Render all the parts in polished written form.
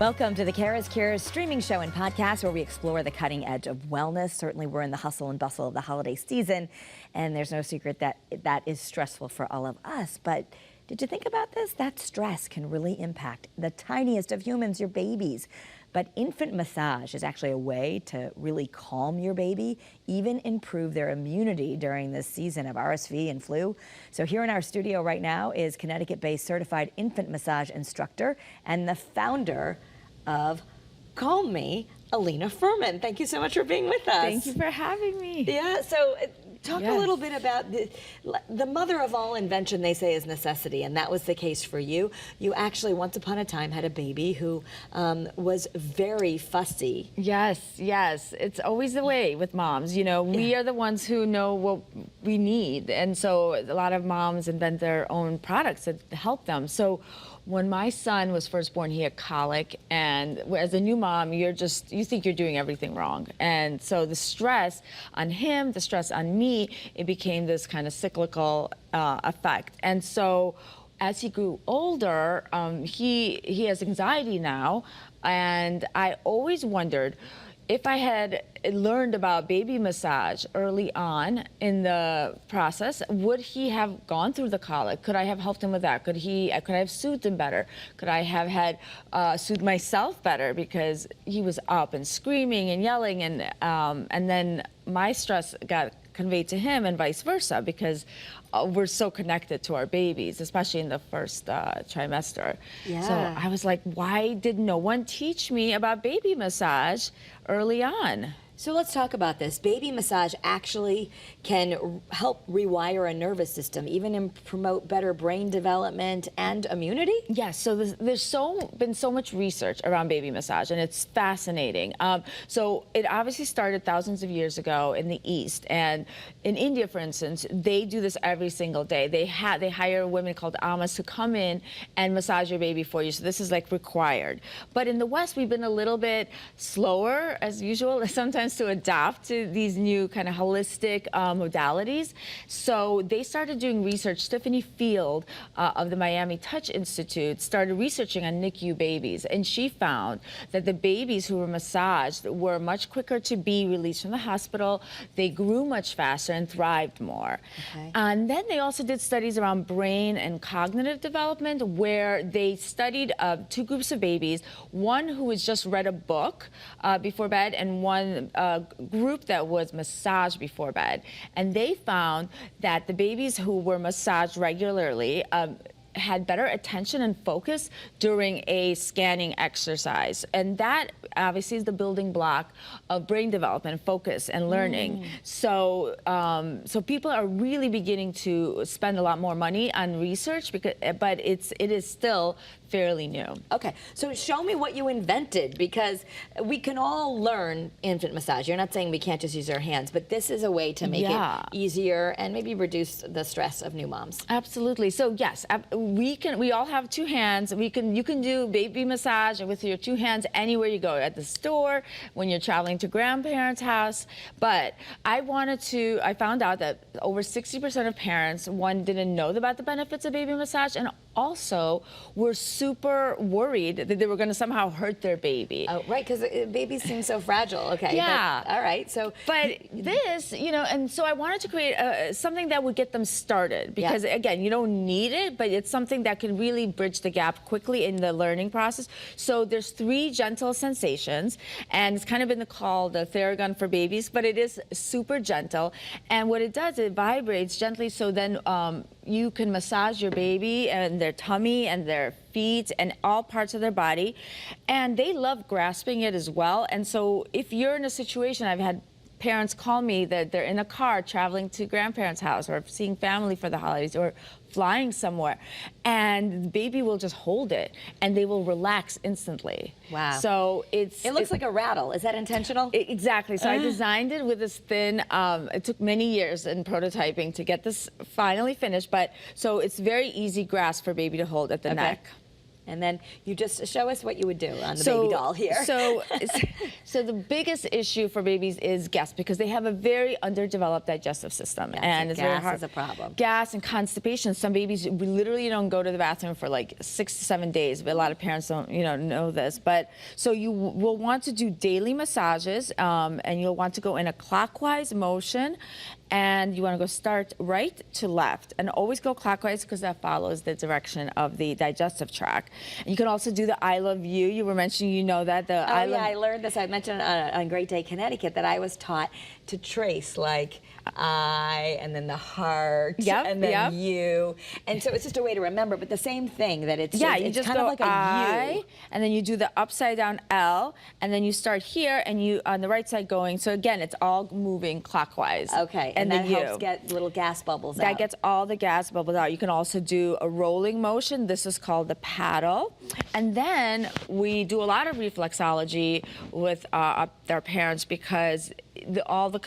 Welcome to the CURES streaming show and podcast where we explore the cutting edge of wellness. Certainly we're in the hustle and bustle of the holiday season, and there's no secret that that is stressful for all of us. But did you think about this? That stress can really impact the tiniest of humans, your babies. But infant massage is actually a way to really calm your baby, even improve their immunity during this season of RSV and flu. So here in our studio right now is Connecticut-based certified infant massage instructor and the founder of Kahlmi, Elina Furman. Thank you so much for being with us. Thank you for having me. Yeah, so talk a little bit about the mother of all invention, they say, is necessity, and that was the case for you. You actually, once upon a time, had a baby who was very fussy. Yes, yes. It's always the way with moms. You know, we are the ones who know what we need, and so a lot of moms invent their own products that help them. So when my son was first born, he had colic, and as a new mom, you think you're doing everything wrong. And so the stress on him, the stress on me, it became this kind of cyclical effect. And so as he grew older, he has anxiety now, and I always wondered, if I had learned about baby massage early on in the process, would he have gone through the colic? Could I have helped him with that? Could I have soothed him better? Could I have had soothed myself better because he was up and screaming and yelling, and then my stress got conveyed to him and vice versa, because we're so connected to our babies, especially in the first trimester. Yeah. So I was like, why did no one teach me about baby massage early on? So let's talk about this. Baby massage actually can help rewire a nervous system, even promote better brain development and immunity? Yes, so there's been so much research around baby massage, and it's fascinating. So it obviously started thousands of years ago in the East, and in India, for instance, they do this every single day. They hire women called amas to come in and massage your baby for you, so this is like required. But in the West, we've been a little bit slower, as usual, sometimes to adapt to these new kind of holistic modalities. So they started doing research. Tiffany Field of the Miami Touch Institute started researching on NICU babies, and she found that the babies who were massaged were much quicker to be released from the hospital. They grew much faster and thrived more. Okay. And then they also did studies around brain and cognitive development, where they studied two groups of babies, one who was just read a book before bed, and one group that was massaged before bed. And they found that the babies who were massaged regularly had better attention and focus during a scanning exercise. And that obviously is the building block of brain development, focus, and learning. So so people are really beginning to spend a lot more money on research, but it is still fairly new. Okay, so show me what you invented, because we can all learn infant massage. You're not saying we can't just use our hands, but this is a way to make it easier and maybe reduce the stress of new moms. Absolutely. So yes, we all have two hands. You can do baby massage with your two hands anywhere you go, at the store, when you're traveling to grandparents' house. But I found out that over 60% of parents, one, didn't know about the benefits of baby massage, and also were super worried that they were going to somehow hurt their baby. Oh, right, because babies seem so fragile. Okay. Yeah. All right. So, but this, and so I wanted to create something that would get them started, because again, you don't need it, but it's something that can really bridge the gap quickly in the learning process. So there's 3 gentle sensations, and it's kind of been called the Theragun for babies, but it is super gentle. And what it does, it vibrates gently, so then you can massage your baby and their tummy and their feet and all parts of their body. And they love grasping it as well. And so if you're in a situation, I've had parents call me that they're in a car traveling to grandparents' house, or seeing family for the holidays, or flying somewhere, and the baby will just hold it and they will relax instantly. Wow. So it looks like a rattle. Is that intentional? Exactly. So I designed it with this thin, it took many years in prototyping to get this finally finished, but so it's very easy grasp for baby to hold at the neck. And then you just show us what you would do on the baby doll here. So the biggest issue for babies is gas, because they have a very underdeveloped digestive system, and it's very hard. Gas is a problem. Gas and constipation. Some babies literally don't go to the bathroom for like 6 to 7 days. But a lot of parents don't, know this. But so you will want to do daily massages, and you'll want to go in a clockwise motion. And you want to go start right to left, and always go clockwise because that follows the direction of the digestive tract. And you can also do the I love you. You were mentioning, that the I learned this. I mentioned on Great Day Connecticut that I was taught to trace like I, and then the heart, and then you, and so it's just a way to remember. But the same thing, that it's you it's just kind go of like a I, U, and then you do the upside down L, and then you start here, and you on the right side going. So again, it's all moving clockwise. Okay, and that helps get little gas bubbles out. That gets all the gas bubbles out. You can also do a rolling motion. This is called the paddle. And then we do a lot of reflexology with our parents, because all the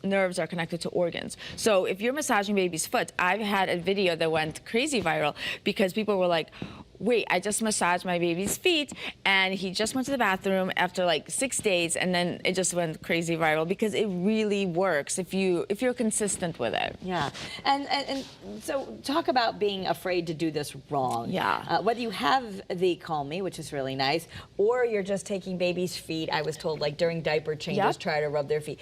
nerves are connected to organs. So if you're massaging baby's foot, I've had a video that went crazy viral because people were like, wait, I just massaged my baby's feet and he just went to the bathroom after like 6 days, and then it just went crazy viral because it really works if you're consistent with it. Yeah, and so talk about being afraid to do this wrong. Yeah. Whether you have the Kahlmi, which is really nice, or you're just taking baby's feet. I was told, like during diaper changes, try to rub their feet.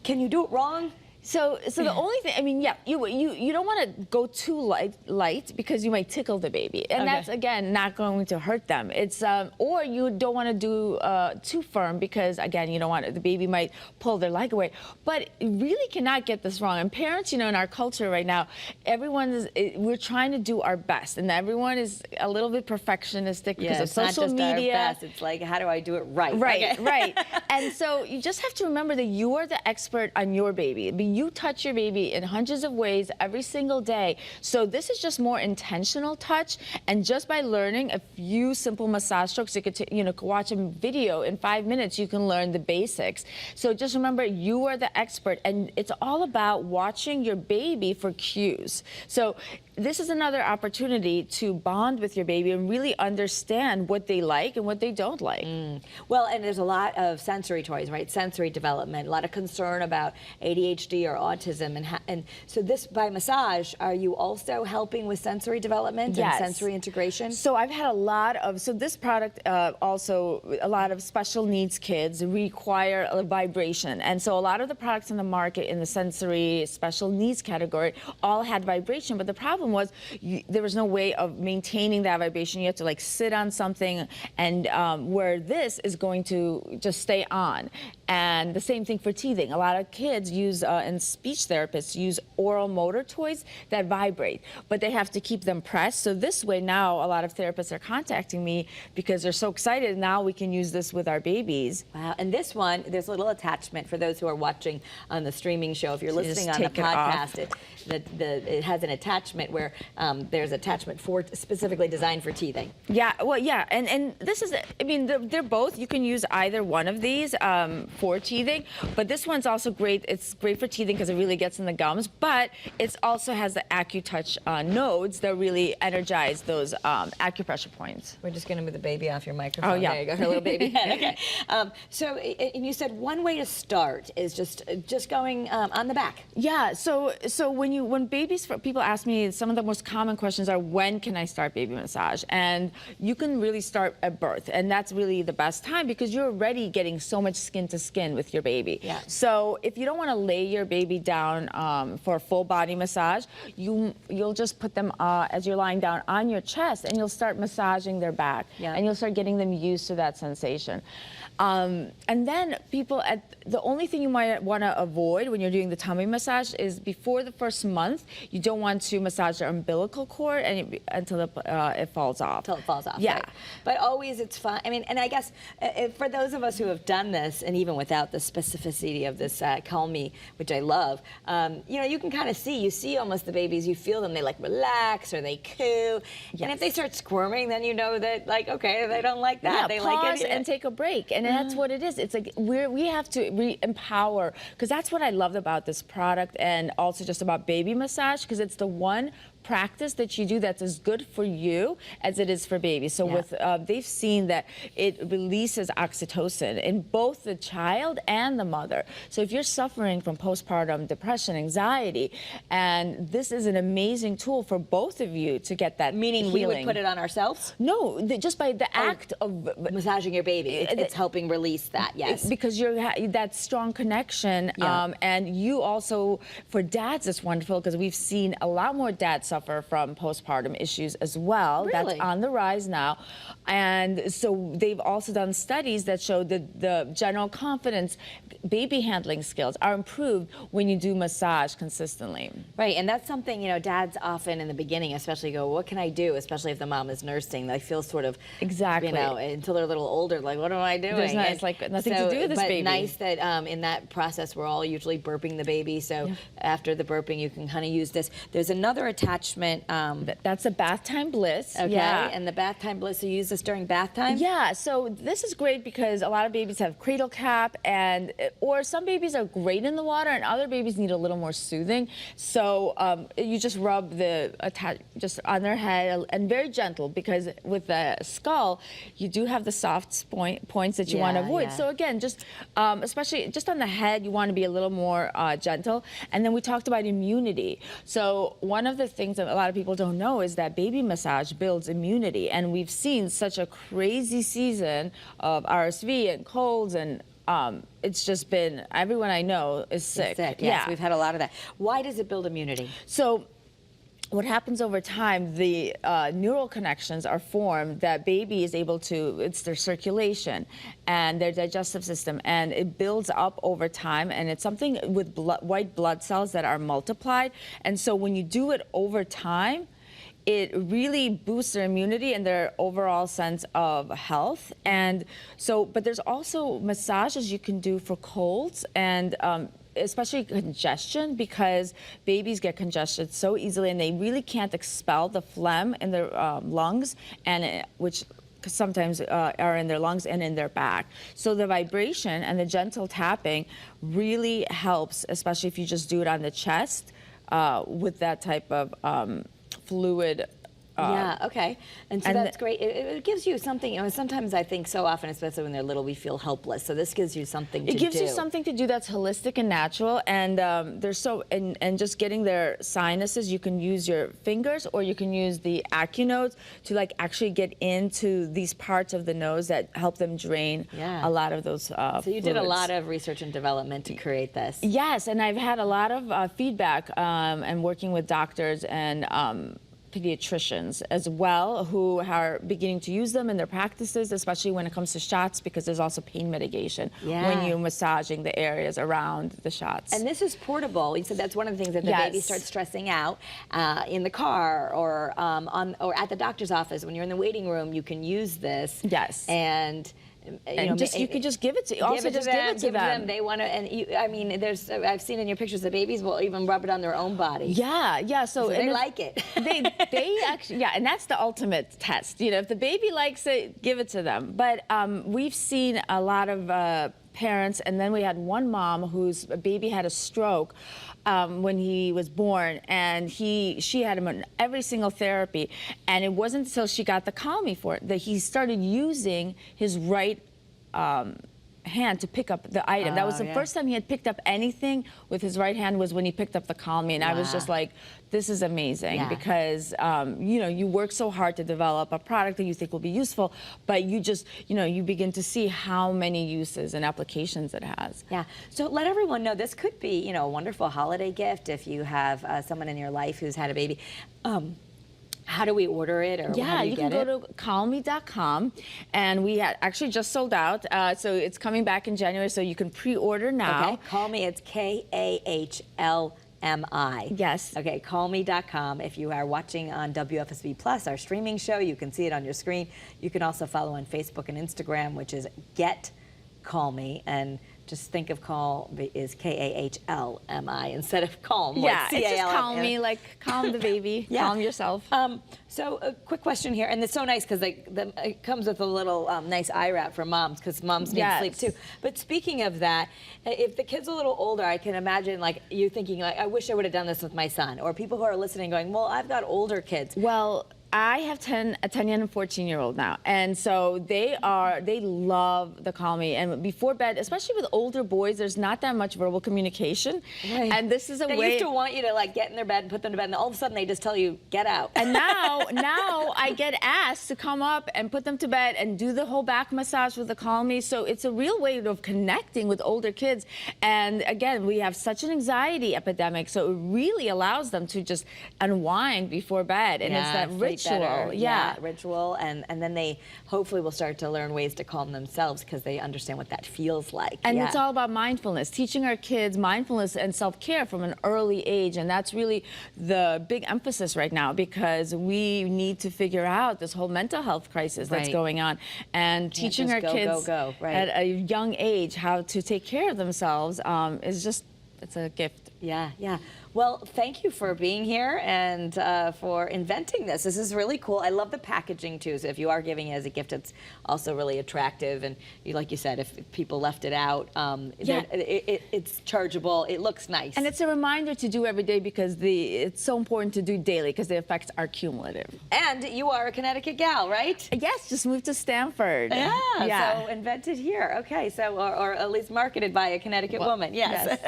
Can you do it wrong? So the only thing, you don't want to go too light because you might tickle the baby, and that's again not going to hurt them. It's or you don't want to do too firm, because again, you don't want the baby might pull their leg away. But you really cannot get this wrong. And parents, in our culture right now, we're trying to do our best, and everyone is a little bit perfectionistic because of social media. Our best. It's like, how do I do it right? Right. And so you just have to remember that you are the expert on your baby. You touch your baby in hundreds of ways every single day. So this is just more intentional touch, and just by learning a few simple massage strokes, you could watch a video in 5 minutes. You can learn the basics. So just remember, you are the expert, and it's all about watching your baby for cues. So this is another opportunity to bond with your baby and really understand what they like and what they don't like. Well, and there's a lot of sensory toys, right? Sensory development, a lot of concern about ADHD or autism, and so this, by massage, are you also helping with sensory development and sensory integration? So I've had this product, also a lot of special needs kids require a vibration, and so a lot of the products in the market in the sensory special needs category all had vibration, but the problem was there was no way of maintaining that vibration. You have to like sit on something, and where this is going to just stay on. And the same thing for teething. A lot of kids use, and speech therapists use oral motor toys that vibrate, but they have to keep them pressed. So this way now, a lot of therapists are contacting me because they're so excited. Now we can use this with our babies. Wow, and this one, there's a little attachment for those who are watching on the streaming show. If you're listening on the podcast, it has an attachment where there's attachment specifically designed for teething. Yeah, well, yeah, and this is, they're both, you can use either one of these for teething, but this one's also great. It's great for teething because it really gets in the gums, but it also has the AccuTouch nodes that really energize those acupressure points. We're just going to move the baby off your microphone. Oh, yeah. There you go, her little baby head. Okay. So, and you said one way to start is just going on the back. Yeah. So when people ask me, some of the most common questions are, when can I start baby massage? And you can really start at birth, and that's really the best time because you're already getting so much skin to skin with your baby. Yeah. So if you don't want to lay your baby down for a full body massage, you'll just put them as you're lying down on your chest, and you'll start massaging their back, and you'll start getting them used to that sensation. And then the only thing you might want to avoid when you're doing the tummy massage is before the first month, you don't want to massage their umbilical cord until it falls off. Until it falls off. Yeah. Right. But always it's fine. And I guess for those of us who have done this, and even without the specificity of this Kahlmi, which I love, you can kind of you see almost the babies, you feel them, they like relax or they coo. Yes. And if they start squirming, then you know that okay, they don't like that. Yeah, they pause like it and take a break. And that's what it is. It's like we have to empower, because that's what I love about this product, and also just about baby massage, because it's the one practice that you do that's as good for you as it is for babies. So with they've seen that it releases oxytocin in both the child and the mother. So if you're suffering from postpartum depression, anxiety, and this is an amazing tool for both of you to get that Meaning healing. we would put it on ourselves? No, just by the act of Massaging your baby, it's helping release that, yes. because you're that strong connection, and you also, for dads, it's wonderful because we've seen a lot more dads suffer from postpartum issues as well. Really? That's on the rise now, and so they've also done studies that show that the general confidence, baby handling skills are improved when you do massage consistently. Right, and that's something, you know, dads often in the beginning especially go, what can I do? Especially if the mom is nursing. They feel sort of, Exactly. you know, until they're a little older, like, what am I doing? There's not, it's like nothing to do with this but baby. Nice that in that process we're all usually burping the baby, so after the burping you can kind of use this. There's another attachment. That's a bath time bliss. Okay, Yeah. and the bath time bliss, you use this during bath time? Yeah, so this is great because a lot of babies have cradle cap, and or some babies are great in the water and other babies need a little more soothing. So you just rub the just on their head, and very gentle, because with the skull you do have the soft points that you want to avoid. So again, just especially just on the head, you want to be a little more gentle. And then we talked about immunity. So one of the things that a lot of people don't know is that baby massage builds immunity, and we've seen such a crazy season of RSV and colds, and it's just been, everyone I know is sick. Yes, we've had a lot of that. Why does it build immunity? So what happens over time, the neural connections are formed that baby is able to, it's their circulation and their digestive system, and it builds up over time, and it's something with white blood cells that are multiplied. And so when you do it over time, it really boosts their immunity and their overall sense of health. And so, but there's also massages you can do for colds and especially congestion, because babies get congested so easily and they really can't expel the phlegm in their lungs, and which sometimes are in their lungs and in their back. So the vibration and the gentle tapping really helps, especially if you just do it on the chest with that type of fluid. Yeah, okay. And so that's great. It gives you something, you know, sometimes I think so often, especially when they're little, we feel helpless. So this gives you something to do. It gives you something to do that's holistic and natural, and there's so, and just getting their sinuses, you can use your fingers or you can use the AccuNodes to like actually get into these parts of the nose that help them drain a lot of those So you did a lot of research and development to create this. Yes, and I've had a lot of feedback and working with doctors and pediatricians as well, who are beginning to use them in their practices, especially when it comes to shots, because there's also pain mitigation when you're massaging the areas around the shots. And this is portable. You said that's one of the things that the baby starts stressing out in the car or or at the doctor's office. When you're in the waiting room, you can use this. Yes. And you could just give it to also give it to them. They want to, and I mean, I've seen in your pictures the babies will even rub it on their own body. Yeah. So they like it. they actually, and that's the ultimate test. You know, if the baby likes it, give it to them. But we've seen a lot of parents, and then we had one mom whose baby had a stroke when he was born, and she had him on every single therapy, and it wasn't until she got the Kahlmi for it that he started using his right hand to pick up the item. That was the first time he had picked up anything with his right hand, was when he picked up the Kahlmi, and I was just like, this is amazing, because you know, you work so hard to develop a product that you think will be useful, but you just, you know, you begin to see how many uses and applications it has. Yeah, so let everyone know this could be, you know, a wonderful holiday gift if you have someone in your life who's had a baby. How do we order it, or how do you can go to Kahlmi.com, and we actually just sold out, so it's coming back in January, so you can pre-order now. Okay, Kahlmi, it's Kahlmi. Yes. Okay, Kahlmi.com. If you are watching on WFSB Plus, our streaming show, you can see it on your screen. You can also follow on Facebook and Instagram, which is Get Kahlmi, and just think of Kahlmi is Kahlmi instead of calm. Yeah, like it's just C-A-L-M. Kahlmi, like calm the baby, Yeah. calm yourself. So a quick question here, and it's so nice because it comes with a little nice eye wrap for moms because moms need Yes. sleep too. But speaking of that, if the kid's a little older, I can imagine like you thinking like, I wish I would have done this with my son, or people who are listening going, well, I've got older kids. Well, I have a 10 and a 14-year-old now, and so they love the Kahlmi. And before bed, especially with older boys, there's not that much verbal communication, Right. and this is a They way. used to want you to like get in their bed and put them to bed, and all of a sudden they just tell you, get out. And now I get asked to come up and put them to bed and do the whole back massage with the Kahlmi. So it's a real way of connecting with older kids. And again, we have such an anxiety epidemic, so it really allows them to just unwind before bed. And it's that sleep ritual. better. Yeah. Ritual, and then they hopefully will start to learn ways to calm themselves because they understand what that feels like. And Yeah. it's all about mindfulness, teaching our kids mindfulness and self-care from an early age. And that's really the big emphasis right now because we need to figure out this whole mental health crisis that's Right. going on. And teaching just our go, kids go, right. at a young age how to take care of themselves is just, it's a gift. Yeah, yeah. Well, thank you for being here and for inventing this. This is really cool. I love the packaging too. So if you are giving it as a gift, it's also really attractive. And like you said, if people left it out, Yeah. it's chargeable. It looks nice. And it's a reminder to do every day because it's so important to do daily because the effects are cumulative. And you are a Connecticut gal, right? Yes, just moved to Stanford. Yeah. So invented here. Okay. So or at least marketed by a Connecticut woman. Yes.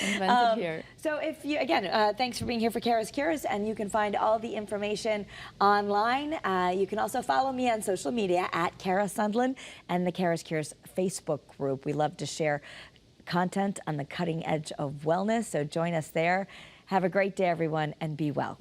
Invented here. So if you, again, thanks for being here for CURES, and you can find all the information online. You can also follow me on social media at Kara Sundlin and the CURES Facebook group. We love to share content on the cutting edge of wellness, so join us there. Have a great day, everyone, and be well.